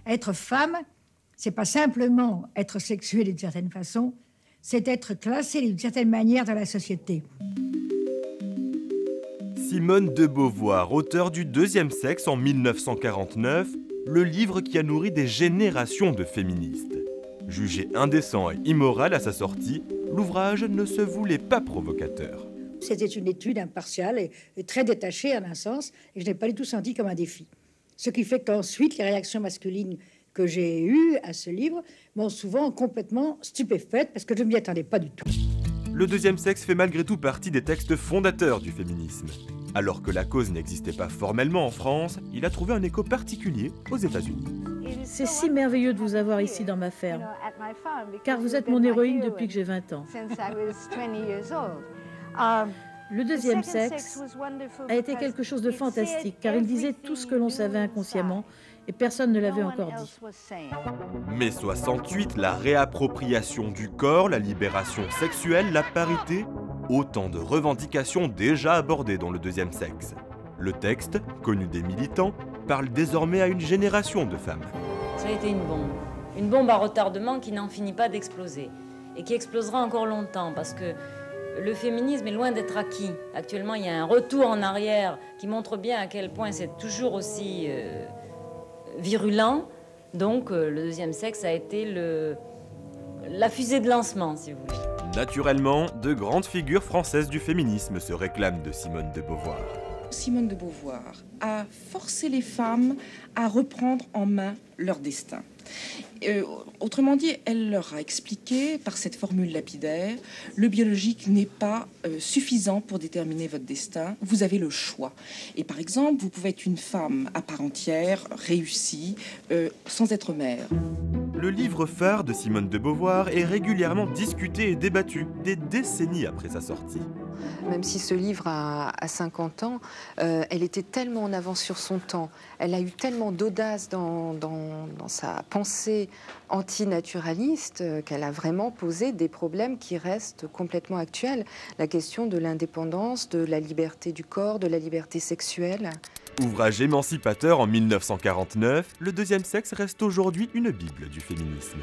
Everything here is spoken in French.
Être femme, c'est pas simplement être sexuée d'une certaine façon, c'est être classée d'une certaine manière dans la société. Simone de Beauvoir, auteure du Deuxième sexe en 1949, le livre qui a nourri des générations de féministes. Jugé indécent et immoral à sa sortie, l'ouvrage ne se voulait pas provocateur. C'était une étude impartiale et très détachée en un sens, et je n'ai pas du tout senti comme un défi. Ce qui fait qu'ensuite, les réactions masculines que j'ai eues à ce livre m'ont souvent complètement stupéfaite, parce que je ne m'y attendais pas du tout. Le Deuxième sexe fait malgré tout partie des textes fondateurs du féminisme. Alors que la cause n'existait pas formellement en France, il a trouvé un écho particulier aux États-Unis. C'est si merveilleux de vous avoir ici dans ma ferme, car vous êtes mon héroïne depuis que j'ai 20 ans. Le Deuxième sexe a été quelque chose de fantastique, car il disait tout ce que l'on savait inconsciemment, et personne ne l'avait encore dit. Mai 68, la réappropriation du corps, la libération sexuelle, la parité, autant de revendications déjà abordées dans le Deuxième sexe. Le texte, connu des militants, parle désormais à une génération de femmes. Ça a été une bombe à retardement qui n'en finit pas d'exploser et qui explosera encore longtemps parce que le féminisme est loin d'être acquis. Actuellement, il y a un retour en arrière qui montre bien à quel point c'est toujours aussi virulent. Donc, le Deuxième sexe a été la fusée de lancement, si vous voulez. Naturellement, de grandes figures françaises du féminisme se réclament de Simone de Beauvoir. Simone de Beauvoir a forcé les femmes à reprendre en main leur destin. Autrement dit, elle leur a expliqué par cette formule lapidaire, le biologique n'est pas suffisant pour déterminer votre destin, vous avez le choix. Et par exemple, vous pouvez être une femme à part entière, réussie, sans être mère. Le livre phare de Simone de Beauvoir est régulièrement discuté et débattu, des décennies après sa sortie. Même si ce livre a 50 ans, elle était tellement en avance sur son temps, elle a eu tellement d'audace dans sa pensée antinaturaliste qu'elle a vraiment posé des problèmes qui restent complètement actuels. La question de l'indépendance, de la liberté du corps, de la liberté sexuelle. Ouvrage émancipateur en 1949, le Deuxième sexe reste aujourd'hui une bible du féminisme.